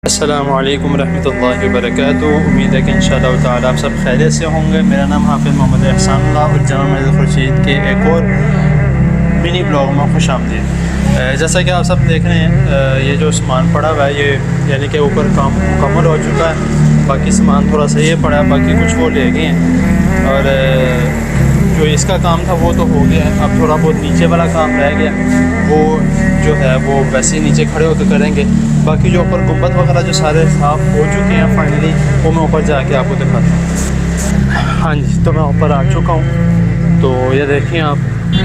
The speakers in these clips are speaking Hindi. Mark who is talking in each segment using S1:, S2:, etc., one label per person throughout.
S1: अस्सलामु अलैकुम रहमतुल्लाहि व बरकातुहू। उम्मीद है कि इंशाअल्लाह ताला आप सब खैरियत से होंगे। मेरा नाम हाफिज़ मोहम्मद एहसानुल्लाह और जामा मस्जिद खुर्शीद के एक और मिनी ब्लॉग में खुश आमदीद। जैसा कि आप सब देख रहे हैं, ये जो सामान पड़ा हुआ है ये यानी कि ऊपर काम मुकम्मल हो चुका है। बाकी सामान थोड़ा सा ये पड़ा है, बाकी कुछ वो ले गए हैं और जो इसका काम था वो तो हो गया है। अब थोड़ा बहुत नीचे वाला काम रह गया, वो जो है वो वैसे ही नीचे खड़े होकर करेंगे। बाकी जो ऊपर गुंबद वगैरह जो सारे साफ़ हो चुके हैं फाइनली, वो मैं ऊपर जाके आपको दिखाता हूँ। हाँ जी, तो मैं ऊपर आ चुका हूँ। तो ये देखिए आप,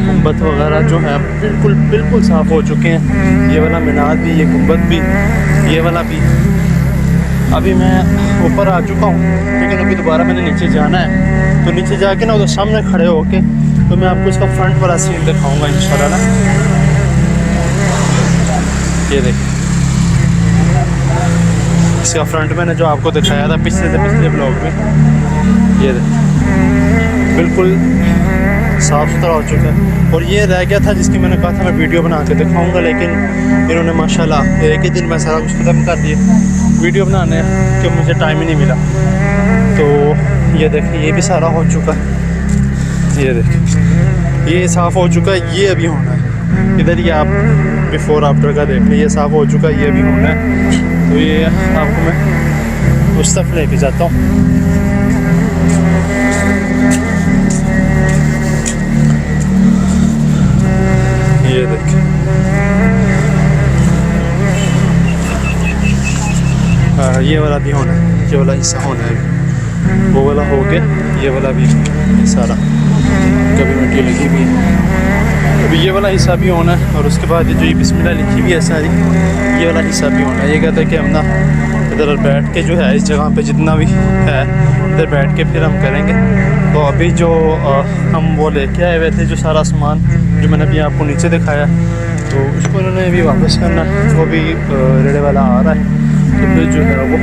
S1: गुंबद वगैरह जो है बिल्कुल साफ़ हो चुके हैं। ये वाला मीनार भी, ये गुंबद भी, ये वाला भी। अभी मैं ऊपर आ चुका हूँ, लेकिन अभी दोबारा मैंने नीचे जाना है। तो नीचे जाके ना उधर सामने खड़े होके तो मैं आपको इसका फ्रंट वाला सीन दिखाऊंगा इंशाल्लाह ना। ये देखिए, इसका फ्रंट मैंने जो आपको दिखाया था पिछले ब्लॉग में, ये बिल्कुल साफ़ सुथरा हो चुका है। और ये रह गया था जिसकी मैंने कहा था मैं वीडियो बना के दिखाऊंगा, लेकिन इन्होंने माशाल्लाह एक ही दिन में सारा कुछ ख़त्म कर दिया वीडियो बनाने के, मुझे टाइम ही नहीं मिला। तो ये देखिए, ये भी सारा हो चुका है। ये देखिए, ये साफ़ हो चुका है, ये अभी होना है। इधर ये आप बिफ़ोर आफ्टर का देखें, ये साफ़ हो चुका है, ये अभी होना है। तो ये आपको मैं उस तरफ लेके जाता हूँ। ये देखिए, ये वाला भी होना है, ये वाला हिस्सा होना है। वो वाला हो गया, ये वाला भी सारा कभी मिट्टी लगी हुई है। अभी ये वाला हिस्सा भी होना है और उसके बाद जो ये बिस्मिल्लाह लिखी हुई है सारी, ये वाला हिस्सा भी होना है। ये कहते हैं कि हम ना इधर बैठ के जो है इस जगह पे जितना भी है इधर बैठ के फिर हम करेंगे। तो अभी जो हम वो लेके आए हुए थे, जो सारा सामान जो मैंने अभी आपको नीचे दिखाया, तो उसको इन्होंने अभी वापस करना, वो भी रेड़े वाला आ रहा है, तो फिर जो है वो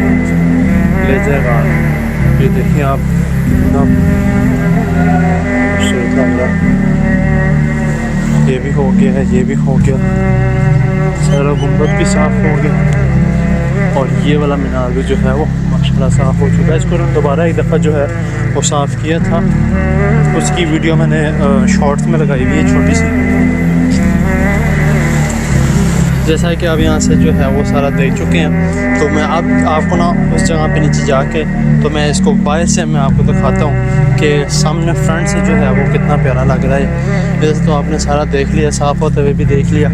S1: ले जाएगा। ये देखिए आप, कितना खूबसूरत लग रहा है। ये भी हो गया है, ये भी हो गया, सारा गुंबद भी साफ़ हो गया और ये वाला मीनार भी जो है वो माशाल्लाह साफ़ हो चुका है। इसको दोबारा एक दफ़ा जो है वो साफ़ किया था, उसकी वीडियो मैंने शॉर्ट्स में लगाई हुई है छोटी सी। जैसा कि अब यहाँ से जो है वो सारा देख चुके हैं, तो मैं अब आपको ना उस जगह पे नीचे जाके तो मैं इसको बाहर से मैं आपको दिखाता हूँ कि सामने फ्रंट से जो है वो कितना प्यारा लग रहा है। जैसे तो आपने सारा देख लिया, साफ़ होते हुए भी देख लिया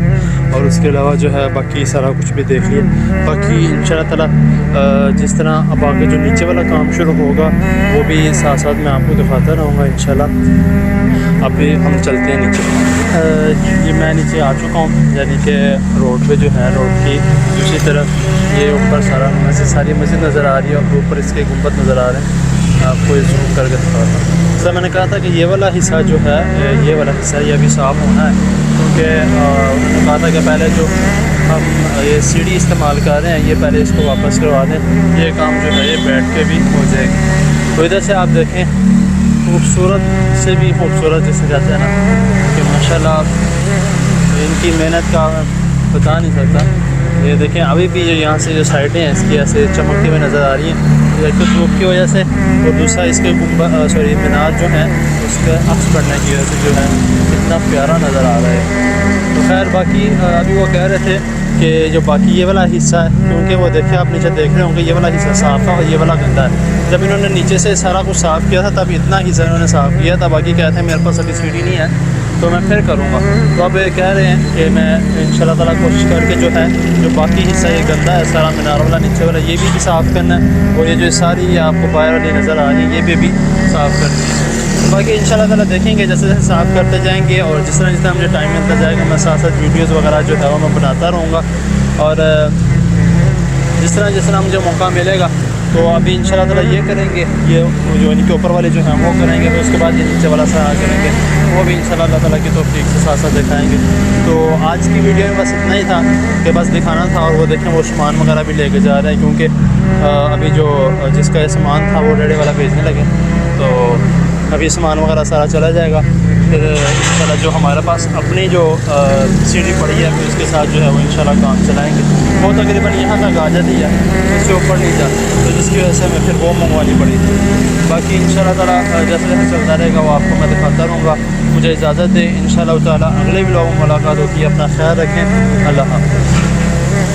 S1: और उसके अलावा जो है बाकी सारा कुछ भी देख लिया। बाकी इंशाअल्लाह ताला जिस तरह अब आगे जो नीचे वाला काम शुरू होगा वो भी साथ साथ मैं आपको दिखाता रहूँगा इंशाअल्लाह। अभी हम चलते हैं नीचे। ये मैं नीचे आ चुका हूँ, यानी कि रोड पे जो है, रोड की दूसरी तरफ ये ऊपर सारी मस्जिद नज़र आ रही है और ऊपर इसके गुंबद नज़र आ रहे हैं। आपको ये जूम करके दिखाता हूँ। तो मैंने कहा था कि ये वाला हिस्सा जो है, ये वाला हिस्सा ये अभी साफ़ होना है, क्योंकि उन्होंने कहा था कि पहले जो हम ये सीढ़ी इस्तेमाल कर रहे हैं, ये पहले इसको वापस करवा दें। ये काम जो है ये बैठ के भी हो जाएगा। तो इधर से आप देखें, खूबसूरत से भी खूबसूरत जिसे कहते हैं ना कि माशाल्लाह इनकी मेहनत का बता नहीं सकता। ये देखें, अभी भी जो यहाँ से जो साइडें हैं इसकी ऐसे चमकती हुई नज़र आ रही हैं, एक तो धूप की वजह से और दूसरा इसके मीनार जो है उसके अक्स पड़ने की वजह से जो है कितना प्यारा नज़र आ रहा है। तो खैर बाकी अभी वो कह रहे थे कि जो बाकी ये वाला हिस्सा है, क्योंकि वो देखें आप नीचे देख रहे होंगे, ये वाला हिस्सा साफ़ है और ये वाला गंदा है। जब इन्होंने नीचे से सारा कुछ साफ़ किया था तब इतना हिस्सा इन्होंने साफ़ किया था, बाकी कहते हैं मेरे पास अभी सीढ़ी नहीं है तो मैं फिर करूँगा। तो अब ये कह रहे हैं कि मैं इंशाल्लाह ताला कोशिश करके जो है जो बाकी हिस्सा ये गंदा है सारा मीनार वाला नीचे वाला ये भी साफ़ करना है, और ये जो सारी ये आपको बाहर वाली नज़र आ रही है ये भी साफ़ करनी है। बाकी इंशाल्लाह ताला देखेंगे जैसे जैसे साफ़ करते जाएंगे और जिस तरह मुझे टाइम मिलता जाएगा मैं साथ साथ वीडियोज़ वगैरह जो है वो मैं बनाता रहूँगा। और जिस तरह मुझे मौका मिलेगा तो अभी इंशाल्लाह ताला ये करेंगे, ये जो इनके ऊपर वाले जो हैं वो करेंगे, तो उसके बाद ये नीचे वाला सारा करेंगे, वो भी इंशाल्लाह ताला की तौफीक से साथ साथ दिखाएंगे। तो आज की वीडियो में बस इतना ही था कि बस दिखाना था। और वो देखें वो सामान वगैरह भी लेके जा रहा है, क्योंकि अभी जो जिसका ये सामान था वो रेड़े वाला भेजने लगे। तो अभी सामान वगैरह सारा चला जाएगा। फिर इंशाल्लाह जो हमारे पास अपनी जो सीढ़ी पड़ी है फिर उसके साथ जो है वो इंशाल्लाह काम चलाएँगे। वो तकरीबन यहाँ तक आ जाती है, इससे ऊपर नहीं जाती, तो जिसकी वजह से हमें फिर वो मंगवानी पड़ी थी। बाकी इंशाल्लाह ताला जैसे जैसे चलता रहेगा वो आपको मैं दिखाता रहूँगा। मुझे इजाज़त दें, इंशाल्लाह ताला अगले व्लॉग में मुलाकात होती है। अपना ख्याल रखें। अल्लाह हाफ़िज़।